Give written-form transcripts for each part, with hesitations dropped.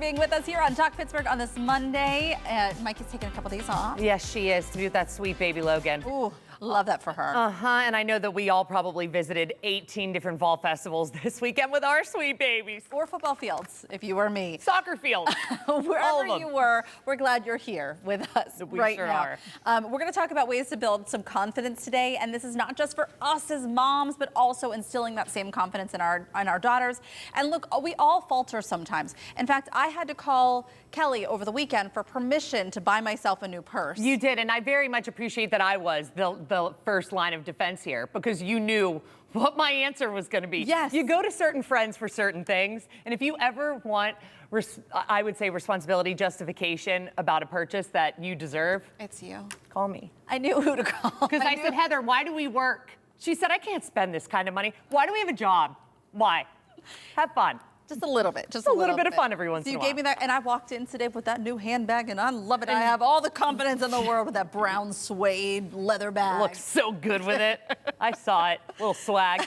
being with us here on Talk Pittsburgh on this Monday. Mike is taking a couple days off. Yes, she is, to be with that sweet baby Logan. Ooh, love that for her. And I know that we all probably visited 18 different fall festivals this weekend with our sweet babies. Or football fields, if you were me. Soccer fields. Wherever you were, we're glad you're here with us right sure now. We're going to talk about ways to build some confidence today, and this is not just for us as moms, but also instilling that same confidence in our daughters. And look, we all falter sometimes. In fact, I had to call Kelly over the weekend for permission to buy myself a new purse. You did, and I very much appreciate that I was the first line of defense here, because you knew what my answer was going to be. Yes. You go to certain friends for certain things, and if you ever want, I would say, responsibility, justification about a purchase that you deserve, it's you. Call me. I knew who to call. Because I said, Heather, why do we work? She said, I can't spend this kind of money. Why do we have a job? Why? Have fun. Just a little bit. Just a little bit of fun every once in a while. You gave me that, and I walked in today with that new handbag, and I love it. I have all the confidence in the world with that brown suede leather bag. Looks so good with it. I saw it. Little swag.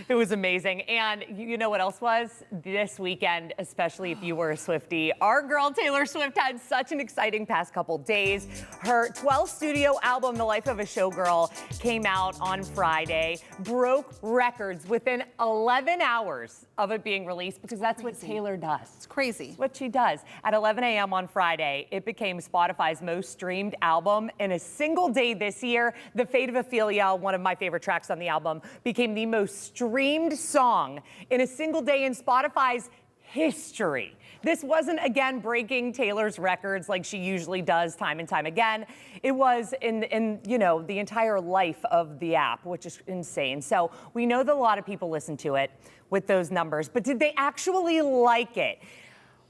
It was amazing. And you know what else was? This weekend, especially if you were a Swiftie, our girl Taylor Swift had such an exciting past couple days. Her 12th studio album, The Life of a Showgirl, came out on Friday, broke records within 11 hours of it being released, because that's what Taylor does. It's crazy. It's what she does. At 11 a.m. on Friday, it became Spotify's most streamed album in a single day this year. The Fate of Ophelia, one of my favorite tracks on the album, became the most streamed song in a single day in Spotify's history. This wasn't, again, breaking Taylor's records like she usually does time and time again. It was in you know, the entire life of the app, which is insane. So we know that a lot of people listen to it with those numbers, but did they actually like it?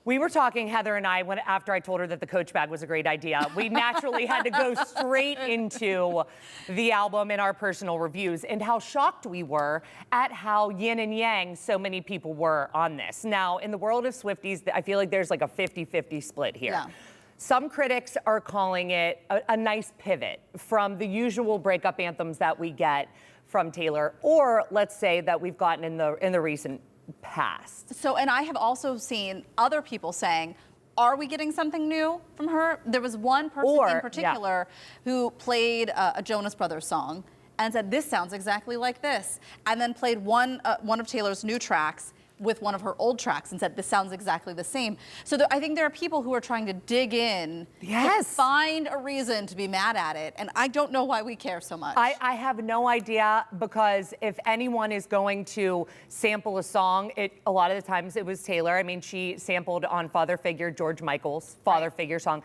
We were talking, Heather and I, after I told her that the Coach bag was a great idea, we naturally had to go straight into the album in our personal reviews, and how shocked we were at how yin and yang so many people were on this. Now, in the world of Swifties, I feel like there's like a 50-50 split here. Yeah. Some critics are calling it a nice pivot from the usual breakup anthems that we get from Taylor, or let's say that we've gotten in the recent past. So, and I have also seen other people saying, are we getting something new from her? There was one person in particular who played a Jonas Brothers song and said, this sounds exactly like this, and then played one of Taylor's new tracks with one of her old tracks and said, this sounds exactly the same. So I think there are people who are trying to dig in to find a reason to be mad at it. And I don't know why we care so much. I have no idea, because if anyone is going to sample a song, a lot of the times it was Taylor. I mean, she sampled on Father Figure, George Michael's Father Figure song.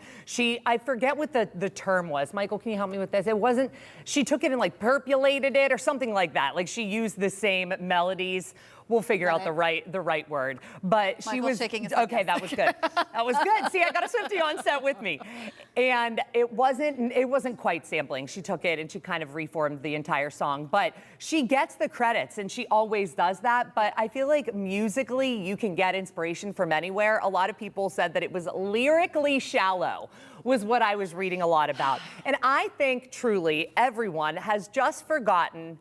I forget what the term was. Michael, can you help me with this? It wasn't, she took it and like perpulated it or something like that. Like she used the same melodies. We'll figure out the right word. But she was shaking his okay. That was good. That was good. See, I got a Swiftie on set with me, and it wasn't quite sampling. She took it and she kind of reformed the entire song. But she gets the credits, and she always does that. But I feel like musically, you can get inspiration from anywhere. A lot of people said that it was lyrically shallow, was what I was reading a lot about. And I think truly everyone has just forgotten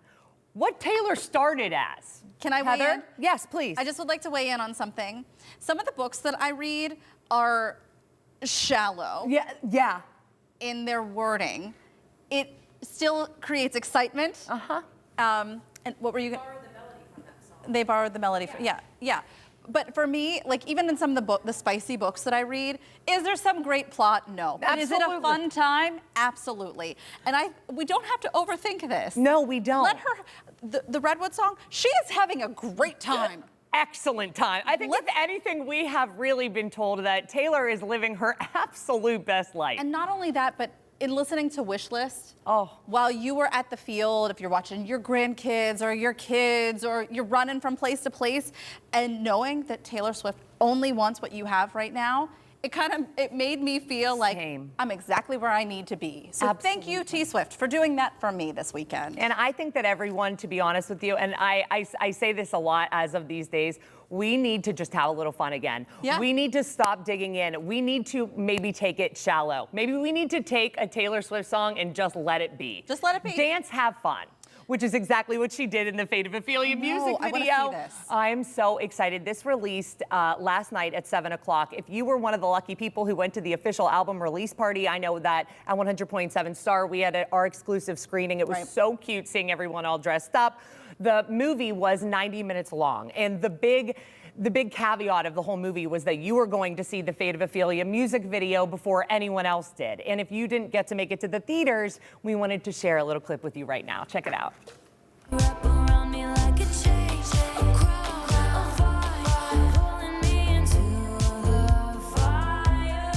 what Taylor started as. Can I weigh in? Yes, please. I just would like to weigh in on something. Some of the books that I read are shallow. Yeah. In their wording. It still creates excitement. And what were you going to... They borrowed the melody from that song. They borrowed the melody from... Yeah. But for me, like even in some of the spicy books that I read, is there some great plot? No. But is it a fun time? Absolutely. And we don't have to overthink this. No, we don't. Let her, the Redwood song, she is having a great time. Excellent time. I think if anything, we have really been told that Taylor is living her absolute best life. And not only that, but in listening to Wishlist, while you were at the field, if you're watching your grandkids or your kids, or you're running from place to place, and knowing that Taylor Swift only wants what you have right now, it made me feel like I'm exactly where I need to be. So thank you, T Swift, for doing that for me this weekend. And I think that everyone, to be honest with you, and I say this a lot as of these days, we need to just have a little fun again. Yeah. We need to stop digging in. We need to maybe take it shallow. Maybe we need to take a Taylor Swift song and just let it be. Just let it be. Dance, have fun. which is exactly what she did in the Fate of Ophelia music I video. wanna see this. I'm so excited. This released last night at 7 o'clock. If you were one of the lucky people who went to the official album release party, I know that at 100.7 Star, we had our exclusive screening. It was so cute seeing everyone all dressed up. The movie was 90 minutes long, and the big caveat of the whole movie was that you were going to see the Fate of Ophelia music video before anyone else did. And if you didn't get to make it to the theaters, we wanted to share a little clip with you right now. Check it out. Wrap around me like a chain, a crown, a fire, pulling me into the fire.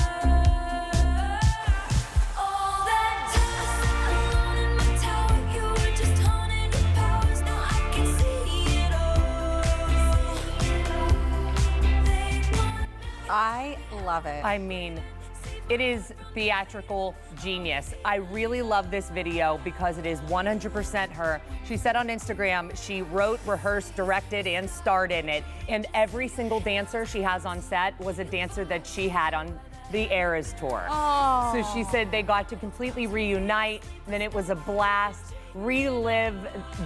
All that dust, alone in my tower, you were just haunting the powers. Now I can see it all. I love it. I mean, it is theatrical genius. I really love this video because it is 100% her. She said on Instagram, she wrote, rehearsed, directed, and starred in it. And every single dancer she has on set was a dancer that she had on the Eras tour. Oh. So she said they got to completely reunite, and then it was a blast. Relive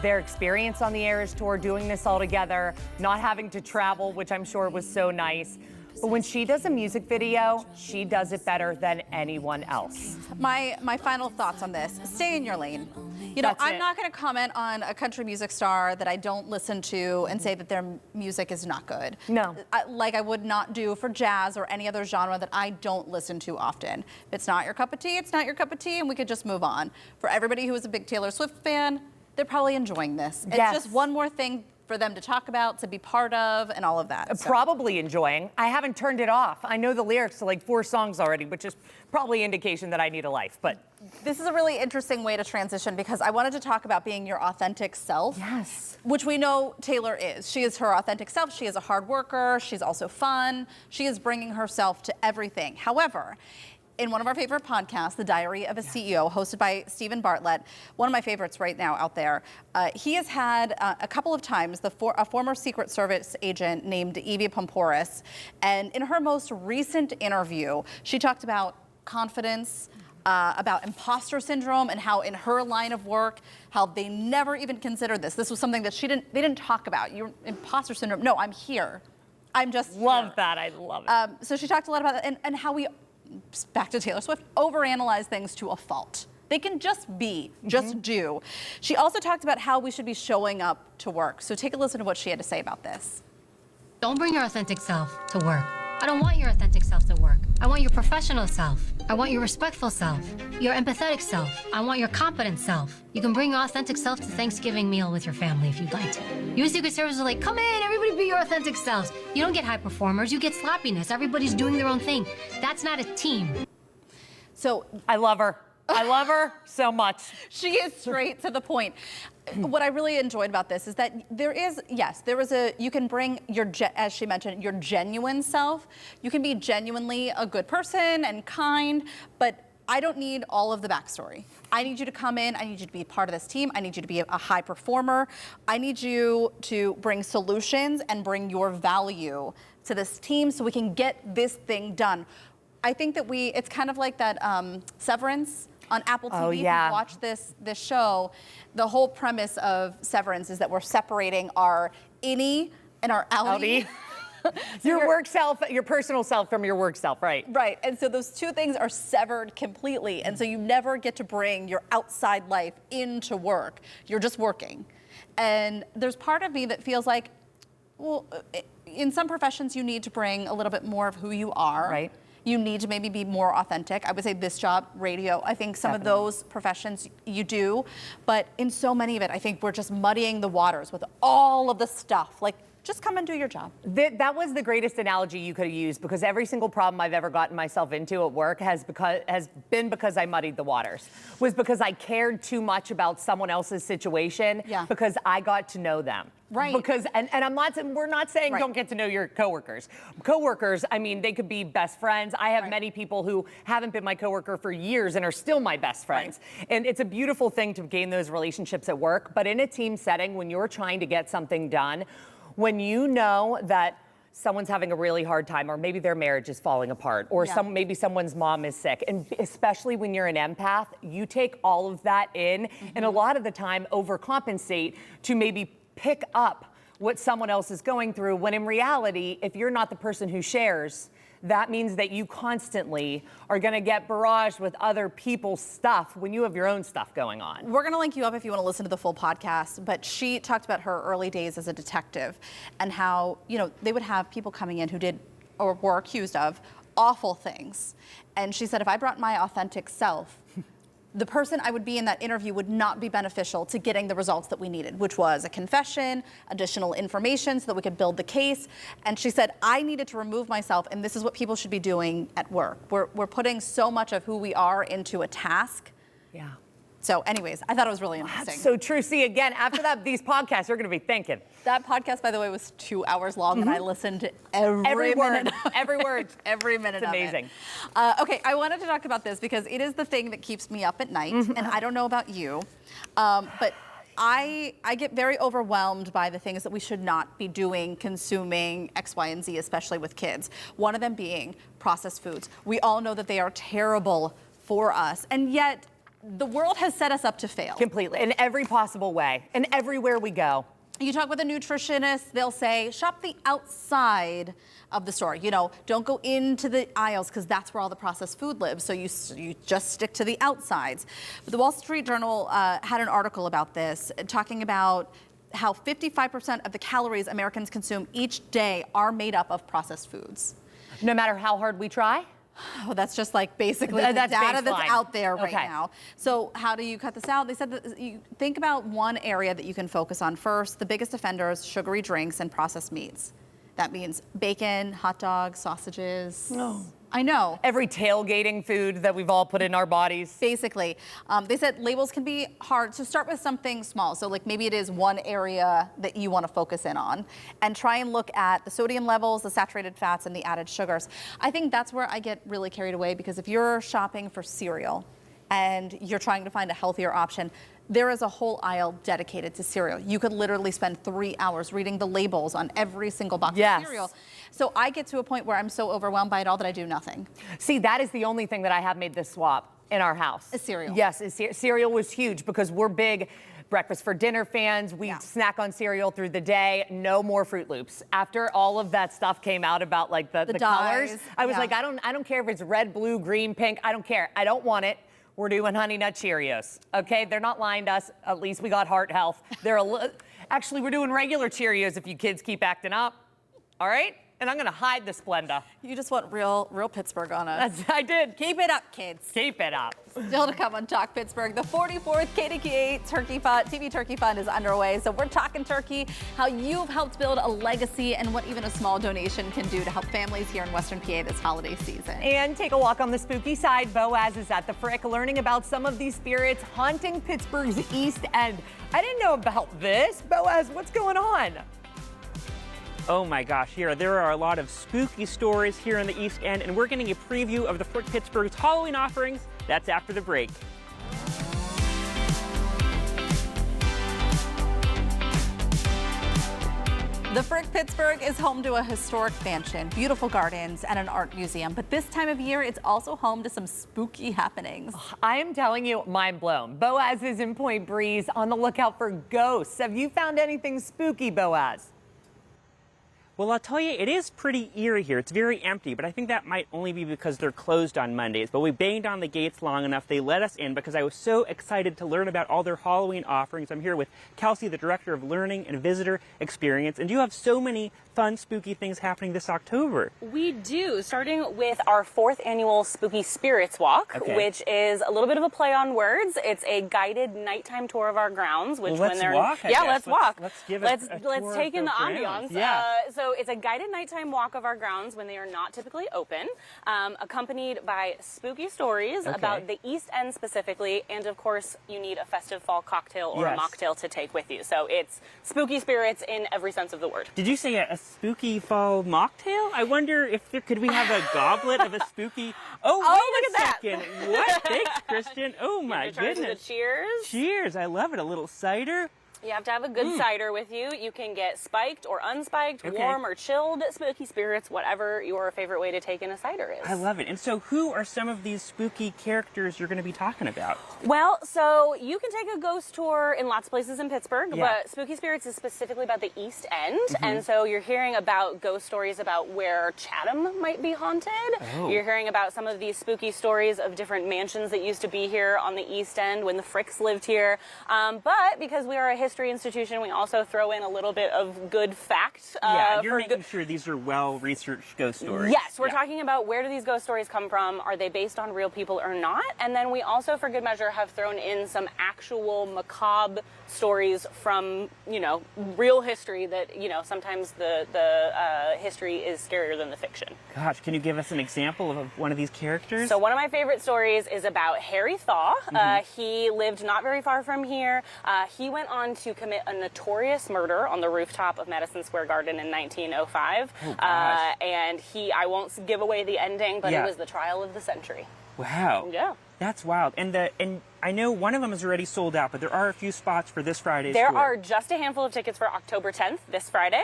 their experience on the Eras tour, doing this all together, not having to travel, which I'm sure was so nice. But when she does a music video, she does it better than anyone else. My final thoughts on this: stay in your lane. You know, That's I'm it. not going to comment on a country music star that I don't listen to and say that their music is not good. No. Like I would not do for jazz or any other genre that I don't listen to often. If it's not your cup of tea, it's not your cup of tea, and we could just move on. For everybody who is a big Taylor Swift fan, they're probably enjoying this. Yes. It's just one more thing for them to talk about, to be part of, and all of that. So. Probably enjoying. I haven't turned it off. I know the lyrics to like 4 songs already, which is probably indication that I need a life, but. This is a really interesting way to transition because I wanted to talk about being your authentic self. Yes. Which we know Taylor is. She is her authentic self. She is a hard worker. She's also fun. She is bringing herself to everything. However, in one of our favorite podcasts, The Diary of a CEO, hosted by Stephen Bartlett, one of my favorites right now out there, he has had a couple of times a former Secret Service agent named Evie Pomporis, and in her most recent interview, she talked about confidence, about imposter syndrome, and how in her line of work, how they never even considered this. This was something that they didn't talk about. Your imposter syndrome. No, I'm here. I'm just Love here. that. I love it. So she talked a lot about that and how we, back to Taylor Swift, overanalyze things to a fault. They can just be, just do. She also talked about how we should be showing up to work. So take a listen to what she had to say about this. Don't bring your authentic self to work. I don't want your authentic self to work. I want your professional self. I want your respectful self. Your empathetic self. I want your competent self. You can bring your authentic self to Thanksgiving meal with your family if you'd like to. You Secret Service are like, come in, everybody be your authentic selves. You don't get high performers, you get sloppiness. Everybody's doing their own thing. That's not a team. So I love her. I love her so much. she is straight to the point. What I really enjoyed about this is that you can bring as she mentioned, your genuine self. You can be genuinely a good person and kind, but I don't need all of the backstory. I need you to come in, I need you to be part of this team, I need you to be a high performer. I need you to bring solutions and bring your value to this team so we can get this thing done. I think that it's kind of like that Severance on Apple TV. Oh, yeah. If you watch this show, the whole premise of Severance is that we're separating our innie and our outie. Your work self, your personal self from your work self, right? Right, and so those two things are severed completely, and so you never get to bring your outside life into work. You're just working. And there's part of me that feels like, well, in some professions you need to bring a little bit more of who you are. Right. You need to maybe be more authentic. I would say this job, radio, I think some of those professions you do, but in so many of it, I think we're just muddying the waters with all of the stuff. Like, just come and do your job. That was the greatest analogy you could have used, because every single problem I've ever gotten myself into at work has been because I muddied the waters. Was because I cared too much about someone else's situation. Yeah. Because I got to know them. Right. Because and we're not saying don't get to know your coworkers. Coworkers, I mean, they could be best friends. I have many people who haven't been my coworker for years and are still my best friends. Right. And it's a beautiful thing to gain those relationships at work. But in a team setting, when you're trying to get something done, when you know that someone's having a really hard time, or maybe their marriage is falling apart, or maybe someone's mom is sick. And especially when you're an empath, you take all of that in and a lot of the time overcompensate to maybe pick up what someone else is going through, when in reality, if you're not the person who shares, that means that you constantly are going to get barraged with other people's stuff when you have your own stuff going on. We're going to link you up if you want to listen to the full podcast, but she talked about her early days as a detective and how, you know, they would have people coming in who did or were accused of awful things. And she said, if I brought my authentic self, the person I would be in that interview would not be beneficial to getting the results that we needed, which was a confession, additional information so that we could build the case. And she said, I needed to remove myself, and this is what people should be doing at work. We're putting so much of who we are into a task. Yeah. So anyways, I thought it was really interesting. That's so true. See, again, after that, these podcasts are going to be thinking. That podcast, by the way, was 2 hours long, and I listened to every word. minute. Every word. Every minute It's amazing. of it. Okay, I wanted to talk about this because it is the thing that keeps me up at night, and I don't know about you, but I get very overwhelmed by the things that we should not be doing, consuming X, Y, and Z, especially with kids. One of them being processed foods. We all know that they are terrible for us, and yet the world has set us up to fail. Completely, in every possible way, and everywhere we go. You talk with a nutritionist, they'll say, shop the outside of the store. You know, don't go into the aisles because that's where all the processed food lives. So you just stick to the outsides. But the Wall Street Journal had an article about this, talking about how 55% of the calories Americans consume each day are made up of processed foods. No matter how hard we try? Oh, that's just like basically the That's data baseline. that's out there right Okay. now. So how do you cut this out? They said that you think about one area that you can focus on first. The biggest offenders, sugary drinks and processed meats. That means bacon, hot dogs, sausages. No. I know. Every tailgating food that we've all put in our bodies. Basically, they said labels can be hard. So start with something small. So like maybe it is one area that you want to focus in on and try and look at the sodium levels, the saturated fats, and the added sugars. I think that's where I get really carried away because if you're shopping for cereal and you're trying to find a healthier option, there is a whole aisle dedicated to cereal. You could literally spend 3 hours reading the labels on every single box of cereal. So I get to a point where I'm so overwhelmed by it all that I do nothing. See, that is the only thing that I have made this swap in our house. Is cereal. Yes, cereal was huge because we're big breakfast for dinner fans. We snack on cereal through the day. No more Fruit Loops. After all of that stuff came out about like the colors, I was like, I don't care if it's red, blue, green, pink. I don't care. I don't want it. We're doing Honey Nut Cheerios. Okay, they're not lying to us. At least we got heart health. Actually, we're doing regular Cheerios if you kids keep acting up. All right? And I'm gonna hide the Splenda. You just want real Pittsburgh on us. I did. Keep it up, kids. Keep it up. Still to come on Talk Pittsburgh, the 44th KDKA TV Turkey Fund is underway. So we're talking turkey, how you've helped build a legacy and what even a small donation can do to help families here in Western PA this holiday season. And take a walk on the spooky side. Boaz is at the Frick learning about some of these spirits haunting Pittsburgh's East End. I didn't know about this. Boaz, what's going on? Oh my gosh, there are a lot of spooky stories here in the East End, and we're getting a preview of the Frick Pittsburgh's Halloween offerings. That's after the break. The Frick Pittsburgh is home to a historic mansion, beautiful gardens, and an art museum. But this time of year, it's also home to some spooky happenings. I am telling you, mind blown. Boaz is in Point Breeze on the lookout for ghosts. Have you found anything spooky, Boaz? Well, I'll tell you, it is pretty eerie here. It's very empty, but I think that might only be because they're closed on Mondays. But we banged on the gates long enough, they let us in because I was so excited to learn about all their Halloween offerings. I'm here with Kelsey, the Director of Learning and Visitor Experience, and you have so many fun, spooky things happening this October. We do, starting with our 4th annual Spooky Spirits Walk, which is a little bit of a play on words. It's a guided nighttime tour of our grounds. Which let's walk, I guess. Let's walk. Let's give let's a tour take in the grounds. ambiance. Yeah. So it's a guided nighttime walk of our grounds when they are not typically open, accompanied by spooky stories about the East End specifically, and of course you need a festive fall cocktail or a mocktail to take with you. So it's spooky spirits in every sense of the word. Did you say a spooky fall mocktail? I wonder if could we have a goblet of a spooky... Oh, wait look a at second. What? Thanks, Kristen. Oh, my In return to goodness. the cheers. Cheers. I love it. A little cider. You have to have a good cider with you. You can get spiked or unspiked, warm or chilled spooky spirits, whatever your favorite way to take in a cider is. I love it. And so who are some of these spooky characters you're going to be talking about? Well, so you can take a ghost tour in lots of places in Pittsburgh, but Spooky Spirits is specifically about the East End. And so you're hearing about ghost stories about where Chatham might be haunted. You're hearing about some of these spooky stories of different mansions that used to be here on the East End when the Fricks lived here. But because we are a history institution, we also throw in a little bit of good fact. You're making sure these are well-researched ghost stories. Yes, we're talking about where do these ghost stories come from? Are they based on real people or not? And then we also, for good measure, have thrown in some actual macabre stories from, real history that, sometimes the history is scarier than the fiction. Gosh, can you give us an example of one of these characters? So one of my favorite stories is about Harry Thaw. He lived not very far from here. He went on to commit a notorious murder on the rooftop of Madison Square Garden in 1905. And I won't give away the ending, but it was the trial of the century. Wow. Yeah. That's wild. And I know one of them is already sold out, but there are a few spots for this Friday's There tour. are just a handful of tickets for October 10th, this Friday.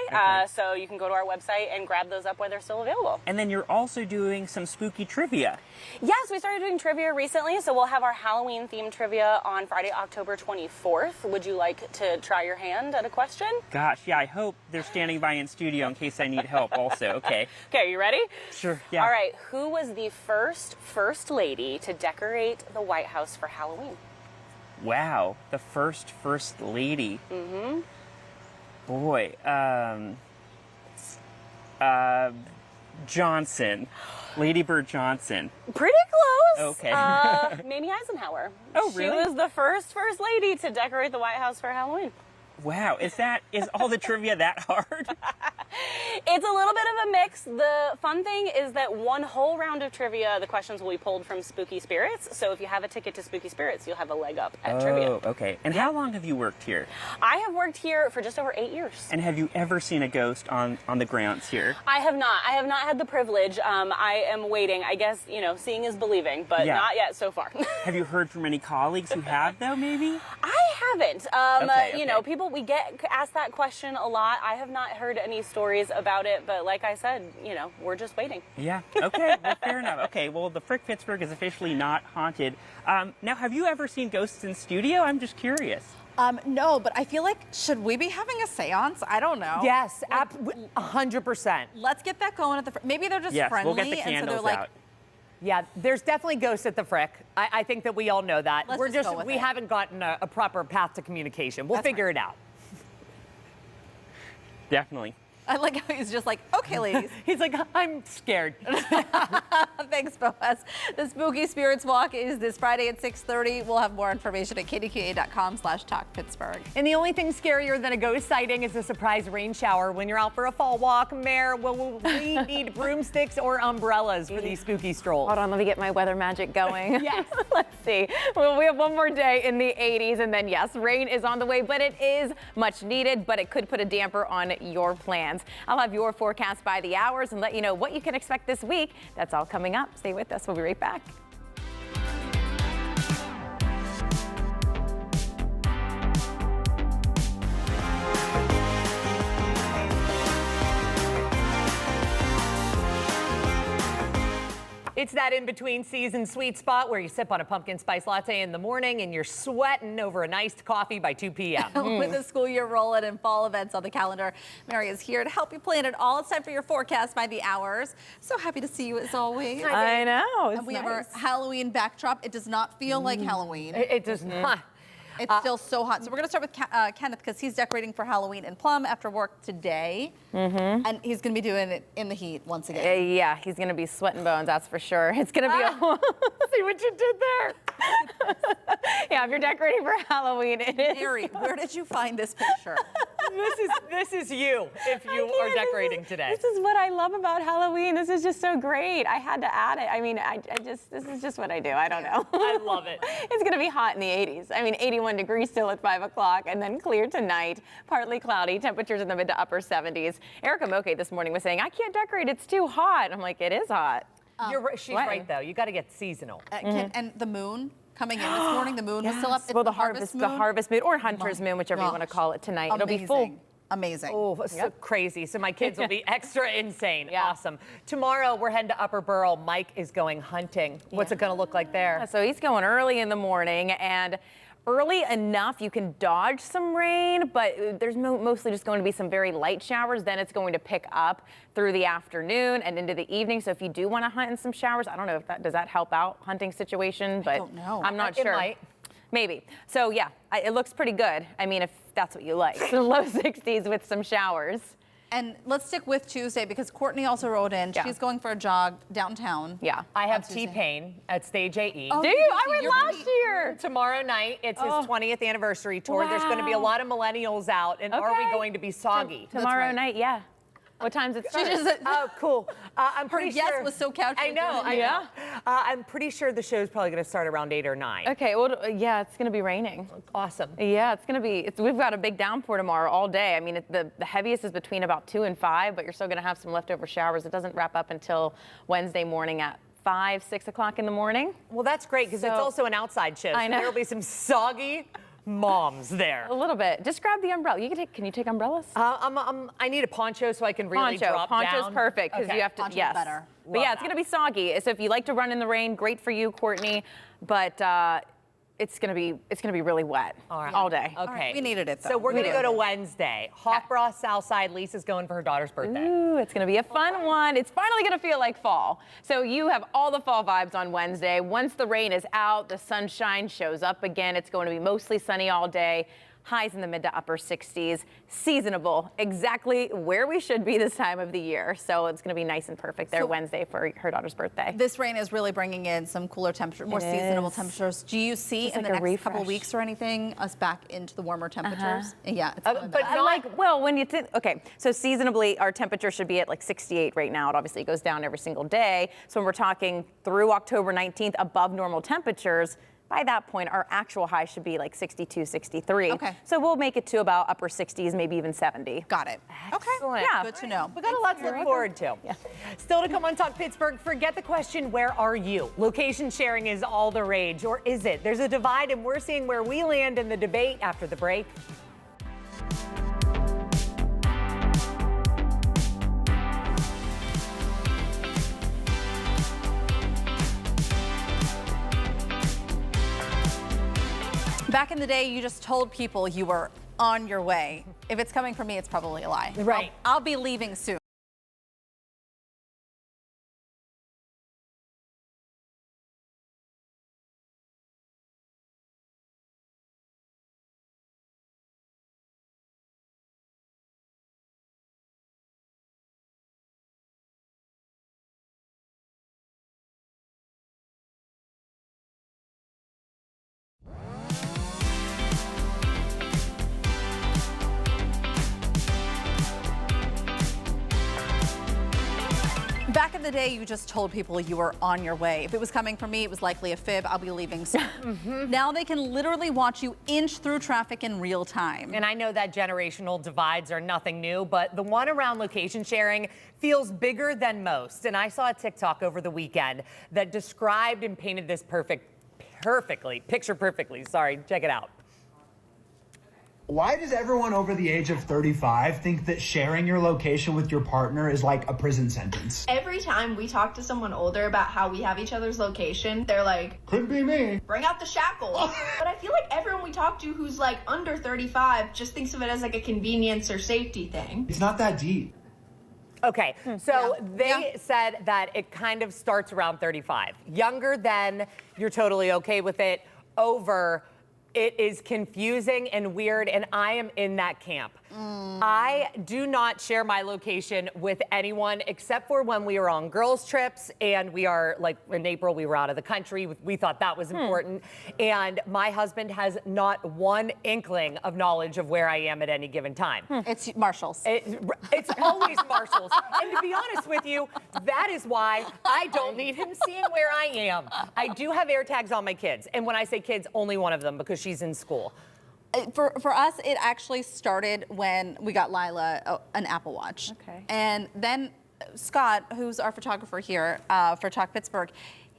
So you can go to our website and grab those up while they're still available. And then you're also doing some spooky trivia. Yes, we started doing trivia recently, so we'll have our Halloween-themed trivia on Friday, October 24th. Would you like to try your hand at a question? Gosh, yeah, I hope they're standing by in studio in case I need help also. Okay. Okay, are you ready? Sure, yeah. All right, who was the first lady to decorate the White House for Halloween? Wow, the first lady. Boy, Johnson. Lady Bird Johnson. Pretty close. Okay. Mamie Eisenhower. Oh, really? She was the first lady to decorate the White House for Halloween. Wow, is all the trivia that hard? It's a little bit of a mix. The fun thing is that one whole round of trivia, the questions will be pulled from Spooky Spirits. So if you have a ticket to Spooky Spirits, you'll have a leg up at trivia. Oh, okay. And how long have you worked here? I have worked here for just over 8 years. And have you ever seen a ghost on the grounds here? I have not. I have not had the privilege. I am waiting. I guess, seeing is believing, but not yet so far. Have you heard from any colleagues who have, though, maybe? I haven't. Okay. People, we get asked that question a lot. I have not heard any stories about it, but like I said, we're just waiting. Yeah. Okay. Well, fair enough. Okay. Well, the Frick Pittsburgh is officially not haunted. Now, have you ever seen ghosts in studio? I'm just curious. No, but I feel like, should we be having a seance? I don't know. Yes, 100%. Let's get that going at the. Maybe they're just friendly, we'll get the candles and so they're like. out. Yeah, there's definitely ghosts at the Frick. I think that we all know that. Let's just go with we it. haven't gotten a proper path to communication. We'll figure it out. Definitely. I like how he's just like, okay, ladies. He's like, I'm scared. Thanks, Boaz. The Spooky Spirits Walk is this Friday at 6:30. We'll have more information at kdqa.com/talkpittsburgh. And the only thing scarier than a ghost sighting is a surprise rain shower. When you're out for a fall walk, Mare, will we need broomsticks or umbrellas for these spooky strolls? Hold on, let me get my weather magic going. Yes. Let's see. Well, we have one more day in the 80s, and then yes, rain is on the way, but it is much needed, but it could put a damper on your plans. I'll have your forecast by the hours and let you know what you can expect this week. That's all coming up. Stay with us. We'll be right back. It's that in-between season sweet spot where you sip on a pumpkin spice latte in the morning and you're sweating over an iced coffee by 2 p.m. With the school year rolling and fall events on the calendar, Mary is here to help you plan it all. It's time for your forecast by the hours. So happy to see you as always. I know. It's And we have nice. our Halloween backdrop. It does not feel like Halloween. It does not. It's still so hot. So we're going to start with Kenneth because he's decorating for Halloween in Plum after work today. And he's going to be doing it in the heat once again. Yeah, he's going to be sweating bones, that's for sure. It's going to be a See what you did there? yeah, if you're decorating for Halloween, it is. Mary, where did you find this picture? This is you if you are decorating today. This is what I love about Halloween. This is just so great. I had to add it. I mean, this is just what I do. I don't know. I love it. It's going to be hot in the 80s. I mean, 81 degrees still at 5 o'clock and then clear tonight. Partly cloudy, temperatures in the mid to upper 70s. Erica Moke this morning was saying, I can't decorate. It's too hot. I'm like, it is hot. She's right, though. You got to get seasonal. And the moon coming in this morning. The moon was still up. It's Well, the harvest moon. the harvest moon or hunter's moon, whichever you want to call it tonight. It'll be full. Amazing. Oh, so crazy. So my kids will be extra insane. Yeah. Awesome. Tomorrow, we're heading to Upper Borough. Mike is going hunting. What's it going to look like there? So he's going early in the morning, and early enough you can dodge some rain, but there's mostly just going to be some very light showers. Then it's going to pick up through the afternoon and into the evening. So if you do want to hunt in some showers, I don't know if does that help out hunting situation, but I don't know. I'm not It sure. might. Maybe. So yeah, it looks pretty good. I mean, if that's what you like. So low 60s with some showers. And let's stick with Tuesday because Courtney also wrote in. Yeah. She's going for a jog downtown. Yeah. I have Tuesday. T-Pain at Stage AE. Oh, Do you? I went last year. Tomorrow night, it's his 20th anniversary tour. There's going to be a lot of millennials out. And are we Okay. going to be soggy? Tomorrow right. night, yeah. What time's it start? Oh, cool. I'm pretty yes sure. was so couchy. I know. Yeah. I'm pretty sure the show's probably going to start around 8 or 9. Okay, well, yeah, it's going to be raining. Awesome. Yeah, it's going to be, we've got a big downpour tomorrow all day. I mean, the heaviest is between about 2 and 5, but you're still going to have some leftover showers. It doesn't wrap up until Wednesday morning at 5, 6 o'clock in the morning. Well, that's great because it's So- also an outside show. So I know. there'll be some soggy moms there. A little bit. Just grab the umbrella. Can you take umbrellas? I need a poncho so I can really drop Poncho's down. perfect because Okay. you have to. Poncho's yes. better. But yeah, it's going to be soggy. So if you like to run in the rain, great for you, Courtney. But it's going to be really wet all day. Okay. right, we needed it, though. So we're We going to go needed to it. Wednesday. Hofbräu, Southside. Lisa's going for her daughter's birthday. Ooh, it's going to be a fun one. It's finally going to feel like fall. So you have all the fall vibes on Wednesday. Once the rain is out, the sunshine shows up again. It's going to be mostly sunny all day. Highs in the mid to upper 60s. Seasonable, exactly where we should be this time of the year. So it's going to be nice and perfect there Wednesday for her daughter's birthday. This rain is really bringing in some cooler temperatures, more seasonable temperatures. Do you see Just in like the a next couple refresh. weeks or anything us back into the warmer temperatures? Yeah, it's coming but back. not Well, when you okay, so seasonably, our temperature should be at like 68 right now. It obviously goes down every single day. So when we're talking through October 19th above normal temperatures, by that point, our actual high should be like 62, 63. Okay. So we'll make it to about upper 60s, maybe even 70. Got it. Excellent. Yeah. Good to know. We got a lot to look forward to. Yeah. Still to come on Talk Pittsburgh, forget the question, where are you? Location sharing is all the rage, or is it? There's a divide, and we're seeing where we land in the debate after the break. Back in the day, you just told people you were on your way. If it's coming from me, it's probably a lie. Right. I'll be leaving soon. Back in the day, you just told people you were on your way. If it was coming from me, it was likely a fib. I'll be leaving soon. Now they can literally watch you inch through traffic in real time. And I know that generational divides are nothing new, but the one around location sharing feels bigger than most. And I saw a TikTok over the weekend that described and painted this picture perfectly. Sorry, check it out. Why does everyone over the age of 35 think that sharing your location with your partner is like a prison sentence? Every time we talk to someone older about how we have each other's location, they're like, Couldn't be me. bring out the shackles. But I feel like everyone we talk to who's like under 35 just thinks of it as like a convenience or safety thing. It's not that deep. Okay, so they said that it kind of starts around 35. Younger than, you're totally okay with it. Over, it is confusing and weird, and I am in that camp. I do not share my location with anyone except for when we are on girls' trips, and we are, like in April, we were out of the country. We thought that was important. And my husband has not one inkling of knowledge of where I am at any given time. It's Marshall's. It's always Marshall's. And to be honest with you, that is why I don't need him seeing where I am. I do have air tags on my kids. And when I say kids, only one of them because she's in school. For us, it actually started when we got Lila an Apple Watch. Okay. And then Scott, who's our photographer here for Talk Pittsburgh,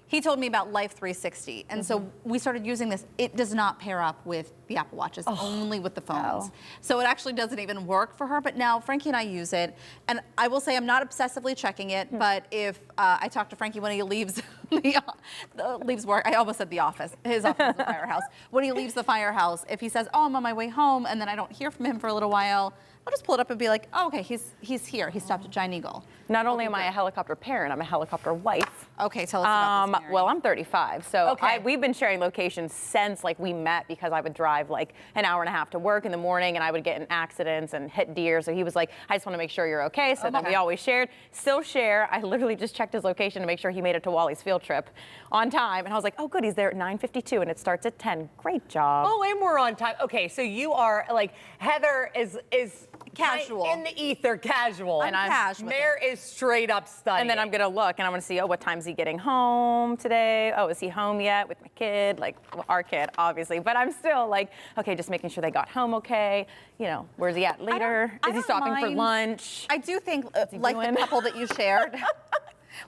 He told me about Life 360, and so we started using this. It does not pair up with the Apple Watches, only with the phones. So it actually doesn't even work for her, but now Frankie and I use it, and I will say I'm not obsessively checking it, but if I talk to Frankie when he leaves leaves work, I almost said the office, his office is the firehouse. When he leaves the firehouse, if he says, oh, I'm on my way home, and then I don't hear from him for a little while, I'll just pull it up and be like, oh, okay, he's here. He stopped at Giant Eagle. Not only am I a helicopter parent, I'm a helicopter wife. Okay, tell us about this, Mary. Well, I'm 35, so Okay. we've been sharing locations since like we met because I would drive like an hour and a half to work in the morning and I would get in accidents and hit deer. So he was like, I just want to make sure you're okay. So then we always shared, still share. I literally just checked his location to make sure he made it to Wally's field trip on time. And I was like, oh, good, he's there at 9:52 and it starts at 10. Great job. Oh, and we're on time. Okay, so you are like, Heather is Casual. in the ether, casual. I'm cash with Mare is straight up studying. And then I'm gonna look and I'm gonna see, oh, what time's he getting home today? Oh, is he home yet with my kid? Like our kid, obviously. But I'm still like, okay, just making sure they got home okay. You know, where's he at later? I Is he don't stopping for mind. lunch? I do think, he like doing? the couple that you shared,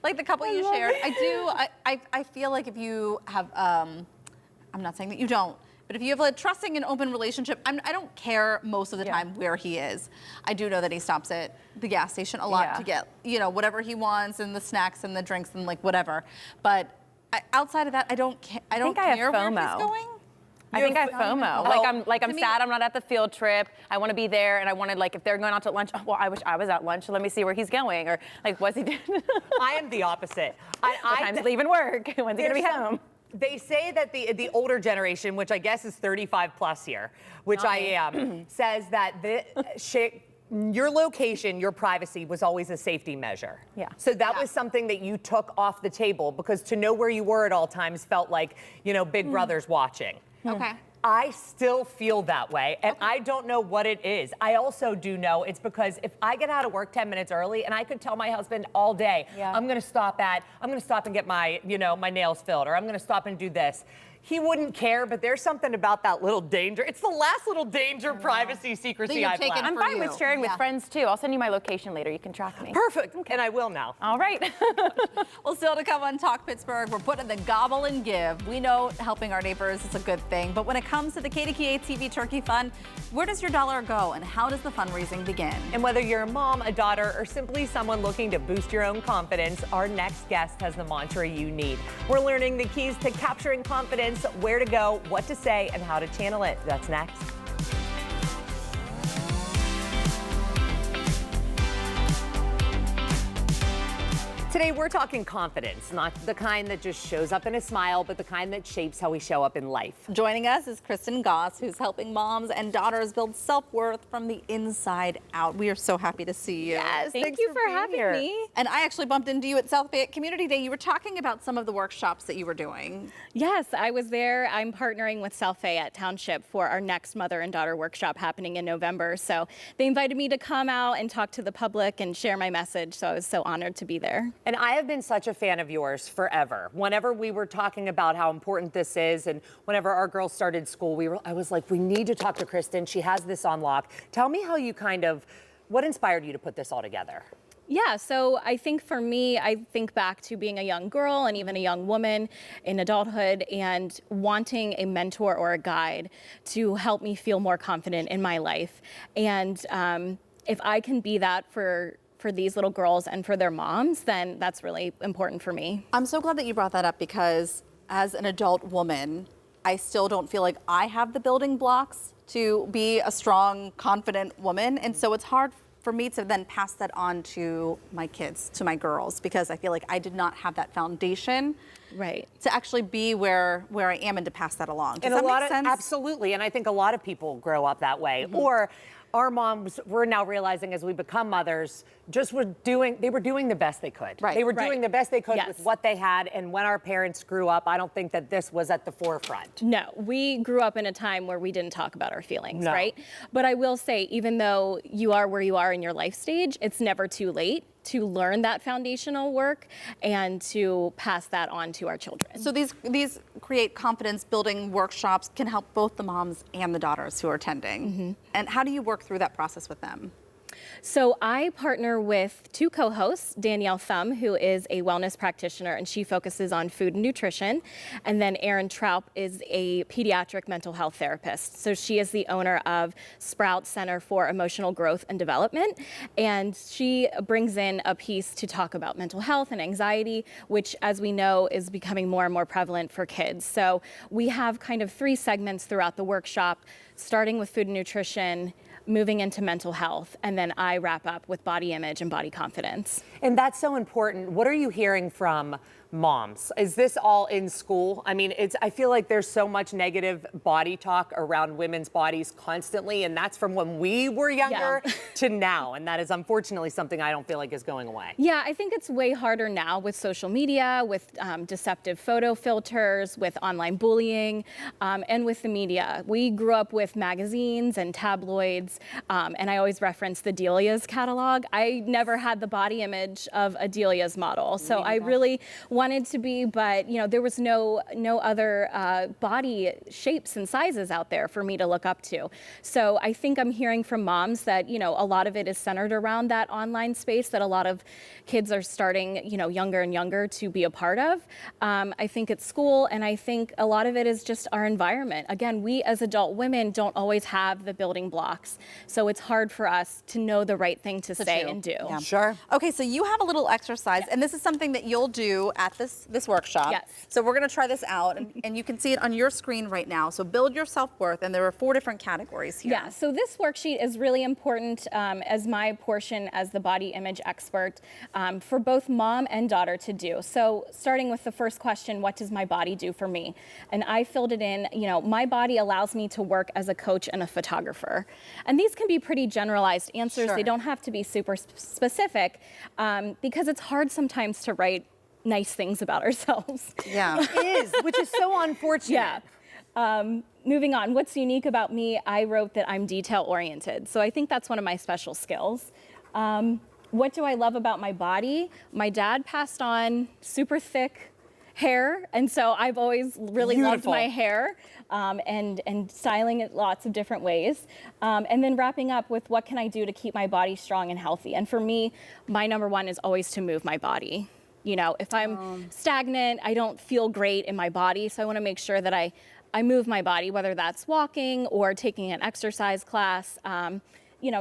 like the couple you shared, I feel like if you have, I'm not saying that you don't, but if you have a trusting and open relationship, I don't care most of the time where he is. I do know that he stops at the gas station a lot to get, you know, whatever he wants and the snacks and the drinks and like whatever. But outside of that, I don't care I have where he's FOMO. going. I think I have FOMO. Oh, I'm sad I'm not at the field trip. I want to be there, and I wanted like if they're going out to lunch. Oh, well, I wish I was at lunch. Let me see where he's going, or like what's he doing? I am the opposite. What time's leaving work? When's he gonna be home? They say that the older generation, which I guess is 35 plus here, which I am, says that your location, your privacy was always a safety measure. Yeah. So that was something that you took off the table because to know where you were at all times felt like, you know, Big Brother's watching. Okay. I still feel that way, and I don't know what it is. I also do know it's because if I get out of work 10 minutes early, and I could tell my husband all day, I'm gonna stop and get my, you know, my nails filled, or I'm gonna stop and do this. He wouldn't care, but there's something about that little danger. It's the last little danger, privacy, secrecy I've left. I'm for fine you. with sharing with Yeah. friends too. I'll send you my location later. You can track me. Perfect, and I will now. All right. Well, still to come on Talk Pittsburgh, we're putting the gobble and give. We know helping our neighbors is a good thing, but when it comes to the KDKA TV Turkey Fund, where does your dollar go and how does the fundraising begin? And whether you're a mom, a daughter, or simply someone looking to boost your own confidence, our next guest has the mantra you need. We're learning the keys to capturing confidence, where to go, what to say, and how to channel it. That's next. Today, we're talking confidence, not the kind that just shows up in a smile, but the kind that shapes how we show up in life. Joining us is Kristen Goss, who's helping moms and daughters build self-worth from the inside out. We are so happy to see you. Yes, thank you for having me. And I actually bumped into you at South Fayette Community Day. You were talking about some of the workshops that you were doing. Yes, I was there. I'm partnering with South Fayette Township for our next mother and daughter workshop happening in November. So they invited me to come out and talk to the public and share my message. So I was so honored to be there. And I have been such a fan of yours forever. Whenever we were talking about how important this is, and whenever our girls started school, I was like, we need to talk to Kristen. She has this on lock. Tell me how you what inspired you to put this all together? Yeah, so I think for me, I think back to being a young girl and even a young woman in adulthood and wanting a mentor or a guide to help me feel more confident in my life. And if I can be that for these little girls and for their moms, then that's really important for me. I'm so glad that you brought that up because as an adult woman, I still don't feel like I have the building blocks to be a strong, confident woman. And so it's hard for me to then pass that on to my kids, to my girls, because I feel like I did not have that foundation to actually be where I am and to pass that along. Does that make sense? Absolutely, and I think a lot of people grow up that way. Or our moms, we're now realizing as we become mothers, they were doing the best they could. Right. They were doing the best they could Yes. with what they had, and when our parents grew up, I don't think that this was at the forefront. No, we grew up in a time where we didn't talk about our feelings, No. right? But I will say, even though you are where you are in your life stage, it's never too late to learn that foundational work and to pass that on to our children. So these create confidence building workshops can help both the moms and the daughters who are attending. And how do you work through that process with them? So I partner with two co-hosts, Danielle Thum, who is a wellness practitioner, and she focuses on food and nutrition. And then Erin Traup is a pediatric mental health therapist. So she is the owner of Sprout Center for Emotional Growth and Development. And she brings in a piece to talk about mental health and anxiety, which, as we know, is becoming more and more prevalent for kids. So we have kind of 3 segments throughout the workshop, starting with food and nutrition, moving into mental health, and then I wrap up with body image and body confidence. And that's so important. What are you hearing from moms? Is this all in school? I mean, I feel like there's so much negative body talk around women's bodies constantly, and that's from when we were younger to now, and that is unfortunately something I don't feel like is going away. Yeah, I think it's way harder now with social media, with deceptive photo filters, with online bullying, and with the media. We grew up with magazines and tabloids, and I always reference the Delia's catalog. I never had the body image of a Delia's model, so I really wanted to be, but there was no other body shapes and sizes out there for me to look up to. So I think I'm hearing from moms that a lot of it is centered around that online space that a lot of kids are starting younger and younger to be a part of. I think it's school, and I think a lot of it is just our environment. Again, we as adult women don't always have the building blocks, so it's hard for us to know the right thing to say and do. Yeah. Sure. Okay, so you have a little exercise, and this is something that you'll do at this workshop. Yes. So we're going to try this out, and you can see it on your screen right now. So build your self-worth, and there are 4 different categories here. Yeah, so this worksheet is really important as my portion as the body image expert for both mom and daughter to do. So starting with the first question, what does my body do for me? And I filled it in, my body allows me to work as a coach and a photographer. And these can be pretty generalized answers. Sure. They don't have to be super specific because it's hard sometimes to write nice things about ourselves. Yeah. It is, which is so unfortunate. Yeah. Moving on, what's unique about me? I wrote that I'm detail oriented. So I think that's one of my special skills. What do I love about my body? My dad passed on super thick hair, and so I've always really loved my hair and styling it lots of different ways. And then wrapping up with what can I do to keep my body strong and healthy? And for me, my number 1 is always to move my body. If I'm stagnant, I don't feel great in my body, so I want to make sure that I move my body, whether that's walking or taking an exercise class,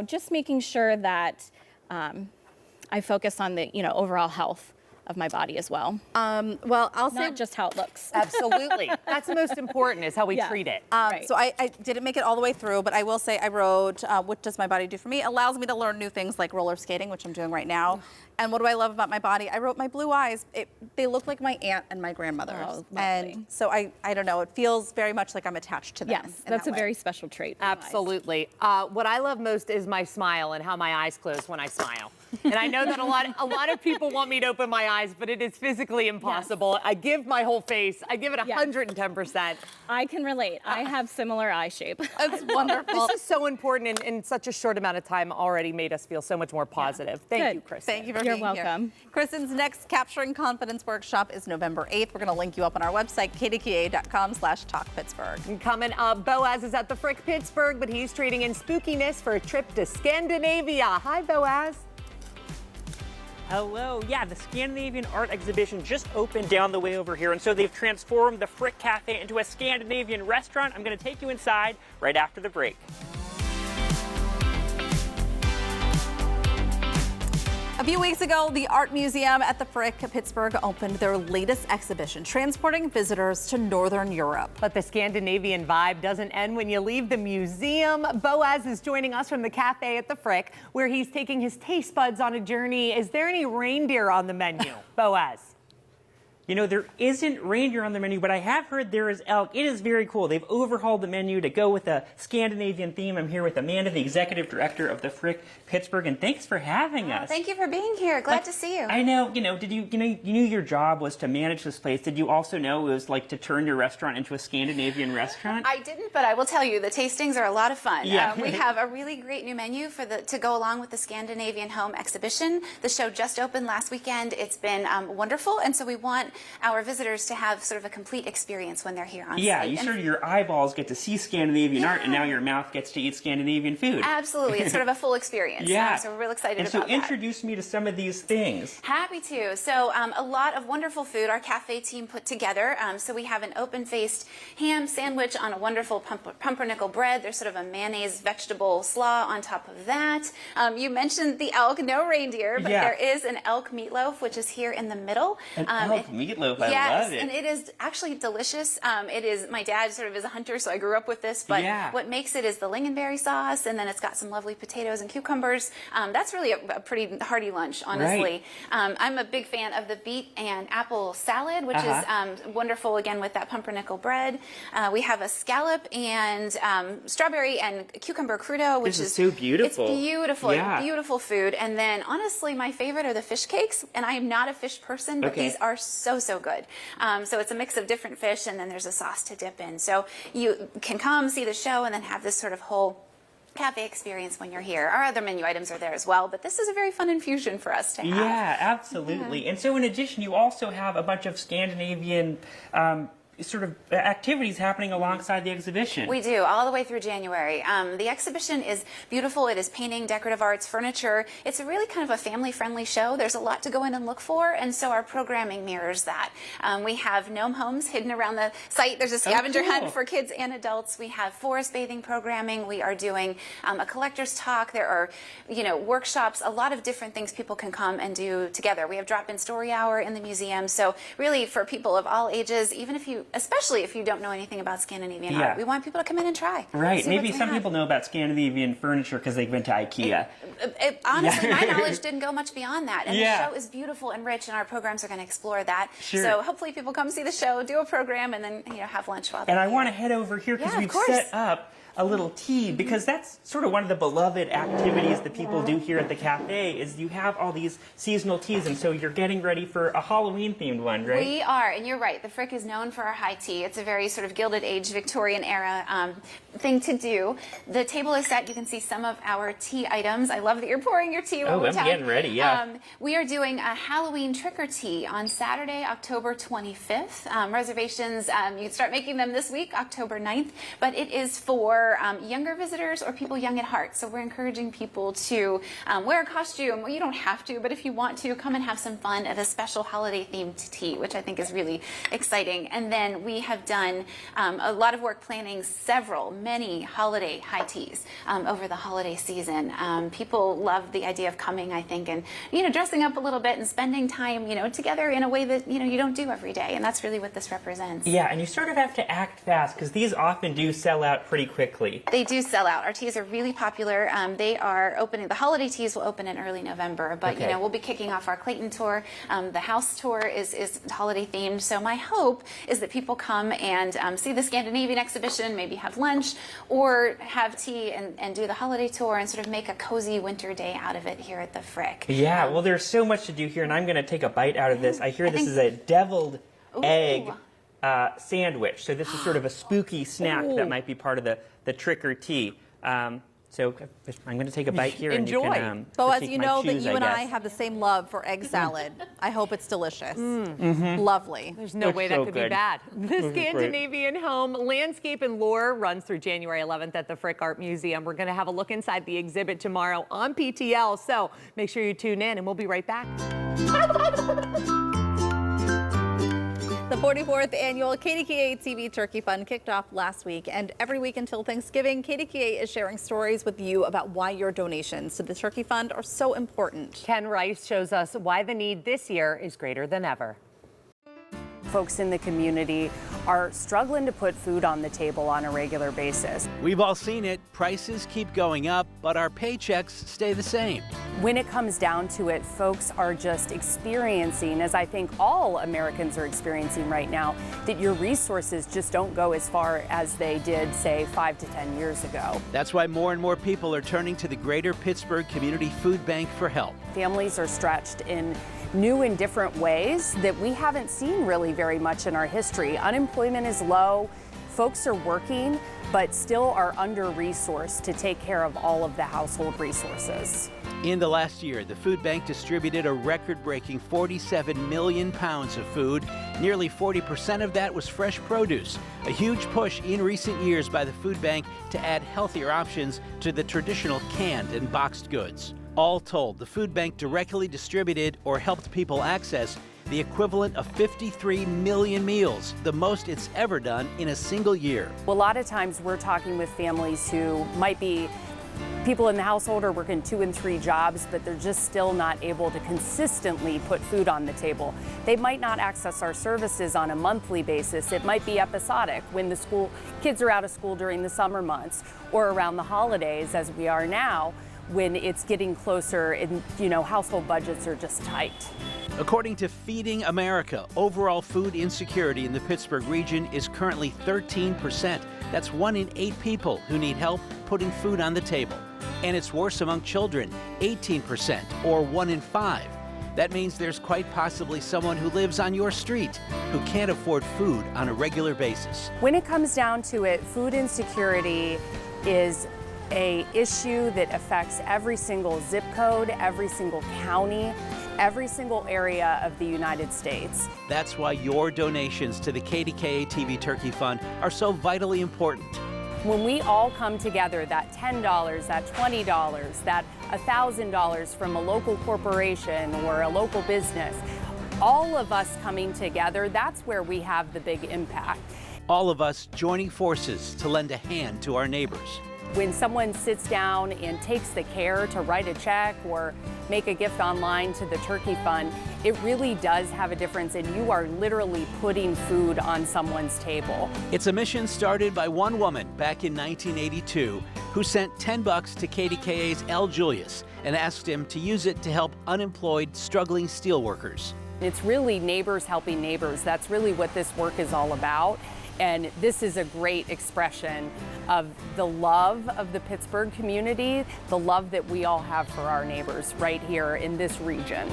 just making sure that I focus on the overall health of my body as well. Well, I'll say not just how it looks. Absolutely. That's the most important, is how we treat it. Right. So I didn't make it all the way through, but I will say I wrote, what does my body do for me? It allows me to learn new things like roller skating, which I'm doing right now. And what do I love about my body? I wrote my blue eyes. They look like my aunt and my grandmother's. Oh, lovely. And so I don't know, it feels very much like I'm attached to them. Yes, in that's that a way. very special trait. Absolutely. What I love most is my smile and how my eyes close when I smile. And I know that a lot of people want me to open my eyes, but it is physically impossible. Yes. I give my whole face. I give it 110%. I can relate. I have similar eye shape. That's wonderful. This is so important, and in such a short amount of time already made us feel so much more positive. Thank you, Kristen. Thank you for You're being welcome. here. Kristen's next Capturing Confidence workshop is November 8th. We're going to link you up on our website, kdka.com/talkpittsburgh. And coming up, Boaz is at the Frick Pittsburgh, but he's trading in spookiness for a trip to Scandinavia. Hi, Boaz. Hello. Yeah, the Scandinavian art exhibition just opened down the way over here, and so they've transformed the Frick Cafe into a Scandinavian restaurant. I'm going to take you inside right after the break. A few weeks ago, the Art Museum at the Frick Pittsburgh opened their latest exhibition, transporting visitors to Northern Europe. But the Scandinavian vibe doesn't end when you leave the museum. Boaz is joining us from the cafe at the Frick, where he's taking his taste buds on a journey. Is there any reindeer on the menu, Boaz? You know, there isn't reindeer on the menu, but I have heard there is elk. It is very cool. They've overhauled the menu to go with a Scandinavian theme. I'm here with Amanda, the executive director of the Frick Pittsburgh, and thanks for having us. Thank you for being here. Glad to see you. I know. You knew your job was to manage this place. Did you also know it was like to turn your restaurant into a Scandinavian restaurant? I didn't, but I will tell you, the tastings are a lot of fun. Yeah. We have a really great new menu to go along with the Scandinavian Home exhibition. The show just opened last weekend. It's been wonderful, and so we want our visitors to have sort of a complete experience when they're here on Yeah, site. you sort of, your eyeballs get to see Scandinavian art, and now your mouth gets to eat Scandinavian food. Absolutely, it's sort of a full experience. Yeah. So we're real excited and about so that. introduce me to some of these things. Happy to. So a lot of wonderful food our cafe team put together. So we have an open-faced ham sandwich on a wonderful pumpernickel bread. There's sort of a mayonnaise vegetable slaw on top of that. You mentioned the elk, no reindeer, but there is an elk meatloaf, which is here in the middle. An elk meatloaf, I love it. And it is actually delicious. It is, my dad sort of is a hunter, so I grew up with this, but what makes it is the lingonberry sauce, and then it's got some lovely potatoes and cucumbers. That's really a pretty hearty lunch, honestly. Right. I'm a big fan of the beet and apple salad, which is wonderful, again, with that pumpernickel bread. We have a scallop and strawberry and cucumber crudo, which is so beautiful. It's beautiful, beautiful food. And then, honestly, my favorite are the fish cakes, and I am not a fish person, but these are so, so good. So it's a mix of different fish, and then there's a sauce to dip in. So you can come, see the show, and then have this sort of whole cafe experience when you're here. Our other menu items are there as well, but this is a very fun infusion for us to have. Yeah, absolutely. And so in addition, you also have a bunch of Scandinavian sort of activities happening alongside the exhibition. We do, all the way through January. The exhibition is beautiful. It is painting, decorative arts, furniture. It's a really kind of a family-friendly show. There's a lot to go in and look for, and so our programming mirrors that. We have gnome homes hidden around the site. There's a scavenger hunt for kids and adults. We have forest bathing programming. We are doing a collector's talk. There are, workshops, a lot of different things people can come and do together. We have drop-in story hour in the museum. So really, for people of all ages, especially if you don't know anything about Scandinavian art, we want people to come in and try. Right. Maybe some people know about Scandinavian furniture because they've been to IKEA. Honestly, my knowledge didn't go much beyond that. And the show is beautiful and rich, and our programs are going to explore that. Sure. So hopefully people come see the show, do a program, and then have lunch while they're And I here. want to head over here because we've set up a little tea, because that's sort of one of the beloved activities that people do here at the cafe, is you have all these seasonal teas, and so you're getting ready for a Halloween themed one, right? We are, and you're right. The Frick is known for our high tea. It's a very sort of Gilded Age Victorian era thing to do. The table is set. You can see some of our tea items. I love that you're pouring your tea. Oh, I'm getting ready, we are doing a Halloween trick or tea on Saturday, October 25th. Reservations, you can start making them this week, October 9th, but it is for younger visitors or people young at heart. So we're encouraging people to wear a costume. Well, you don't have to, but if you want to, come and have some fun at a special holiday-themed tea, which I think is really exciting. And then we have done a lot of work planning many holiday high teas over the holiday season. People love the idea of coming, I think, and dressing up a little bit and spending time, together in a way that you don't do every day, and that's really what this represents. Yeah, and you sort of have to act fast because these often do sell out pretty quickly. They do sell out. Our teas are really popular. They are opening. The holiday teas will open in early November, but we'll be kicking off our Clayton tour. The house tour is holiday themed. So my hope is that people come and see the Scandinavian exhibition, maybe have lunch, or have tea and do the holiday tour and sort of make a cozy winter day out of it here at the Frick. Yeah, well, there's so much to do here, and I'm going to take a bite out of this. I hear this is a deviled egg sandwich. So this is sort of a spooky snack that might be part of the trick or tea. So I'm going to take a bite here. Enjoy. And you can, Boaz, critique you my know that shoes, you and I guess. have the same love for egg salad. I hope it's delicious. Lovely. There's no Looks way that so could good. be bad. The This is great. Scandinavian Home Landscape and Lore runs through January 11th at the Frick Art Museum. We're going to have a look inside the exhibit tomorrow on PTL, so make sure you tune in, and we'll be right back. The 44th annual KDKA TV Turkey Fund kicked off last week, and every week until Thanksgiving, KDKA is sharing stories with you about why your donations to the Turkey Fund are so important. Ken Rice shows us why the need this year is greater than ever. Folks in the community are struggling to put food on the table on a regular basis. We've all seen it. Prices keep going up, but our paychecks stay the same. When it comes down to it, folks are just experiencing, as I think all Americans are experiencing right now, that your resources just don't go as far as they did, say, 5 to 10 years ago. That's why more and more people are turning to the Greater Pittsburgh Community Food Bank for help. Families are stretched in new and different ways that we haven't seen really very much in our history. Unemployment is low, folks are working, but still are under-resourced to take care of all of the household resources. In the last year, the food bank distributed a record-breaking 47 million pounds of food. Nearly 40% of that was fresh produce, a huge push in recent years by the food bank to add healthier options to the traditional canned and boxed goods. All told, the food bank directly distributed or helped people access the equivalent of 53 million meals, the most it's ever done in a single year. A lot of times we're talking with families who might be people in the household are working 2 and 3 jobs, but they're just still not able to consistently put food on the table. They might not access our services on a monthly basis. It might be episodic when the kids are out of school during the summer months or around the holidays, as we are now, when it's getting closer and, household budgets are just tight. According to Feeding America, overall food insecurity in the Pittsburgh region is currently 13%. That's 1 in 8 people who need help putting food on the table. And it's worse among children, 18%, or 1 in 5. That means there's quite possibly someone who lives on your street who can't afford food on a regular basis. When it comes down to it, food insecurity is an issue that affects every single zip code, every single county, every single area of the United States. That's why your donations to the KDKA TV Turkey Fund are so vitally important. When we all come together, that $10, that $20, that $1,000 from a local corporation or a local business, all of us coming together, that's where we have the big impact. All of us joining forces to lend a hand to our neighbors. When someone sits down and takes the care to write a check or make a gift online to the Turkey Fund, it really does have a difference, and you are literally putting food on someone's table. It's a mission started by one woman back in 1982 who sent $10 to KDKA's Al Julius and asked him to use it to help unemployed, struggling steelworkers. It's really neighbors helping neighbors. That's really what this work is all about. And this is a great expression of the love of the Pittsburgh community, the love that we all have for our neighbors right here in this region.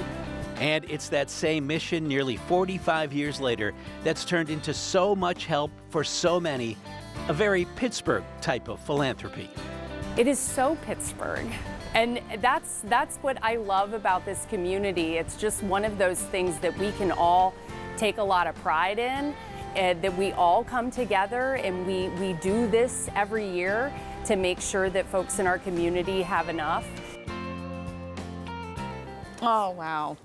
And it's that same mission nearly 45 years later that's turned into so much help for so many, a very Pittsburgh type of philanthropy. It is so Pittsburgh. And that's what I love about this community. It's just one of those things that we can all take a lot of pride in. That we all come together and we do this every year to make sure that folks in our community have enough. Oh, wow.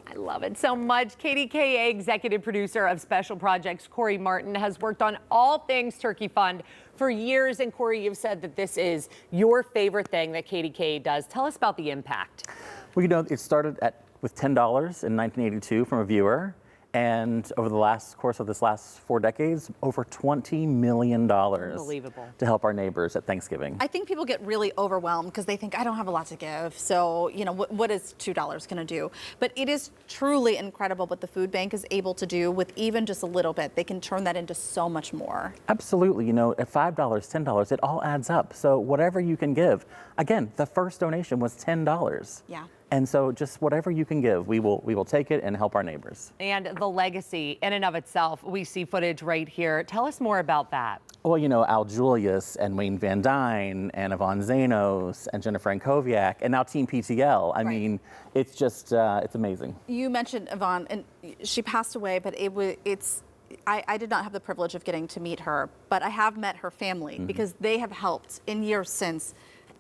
I love it so much. KDKA executive producer of Special Projects, Corey Martin, has worked on all things Turkey Fund for years. And Corey, you've said that this is your favorite thing that KDKA does. Tell us about the impact. Well, it started with $10 in 1982 from a viewer. And over the course of this last 4 decades, over $20 million Unbelievable. To help our neighbors at Thanksgiving. I think people get really overwhelmed because they think, I don't have a lot to give. So, what is $2 going to do? But it is truly incredible what the food bank is able to do with even just a little bit. They can turn that into so much more. Absolutely. At $5, $10, it all adds up. So whatever you can give. Again, the first donation was $10. Yeah. And so just whatever you can give, we will take it and help our neighbors. And the legacy in and of itself, we see footage right here. Tell us more about that. Well, Al Julius and Wayne Van Dyne and Yvonne Zanos and Jennifer Ankoviak and now Team PTL. I mean, it's just, it's amazing. You mentioned Yvonne, and she passed away, but I did not have the privilege of getting to meet her, but I have met her family because they have helped in years since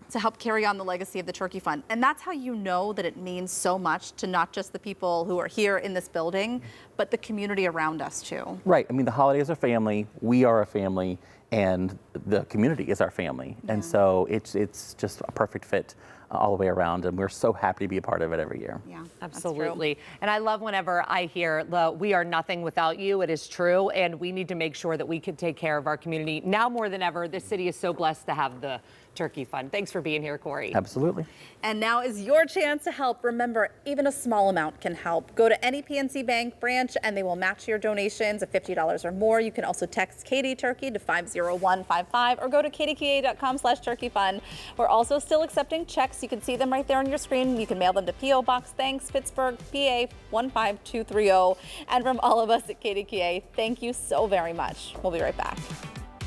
to help carry on the legacy of the Turkey Fund. And that's how you know that it means so much to not just the people who are here in this building, but the community around us too. Right. I mean, the holidays are family, we are a family, and the community is our family. Yeah. And so it's just a perfect fit all the way around, and we're so happy to be a part of it every year. Yeah, absolutely. And I love whenever I hear we are nothing without you. It is true, and we need to make sure that we can take care of our community. Now more than ever, this city is so blessed to have the Turkey Fund. Thanks for being here, Corey. Absolutely. And now is your chance to help. Remember, even a small amount can help. Go to any PNC Bank branch and they will match your donations of $50 or more. You can also text Katie Turkey to 50155 or go to kdka.com/turkeyfund. We're also still accepting checks. You can see them right there on your screen. You can mail them to P.O. Box Thanks, Pittsburgh, PA 15230. And from all of us at KDKA, thank you so very much. We'll be right back.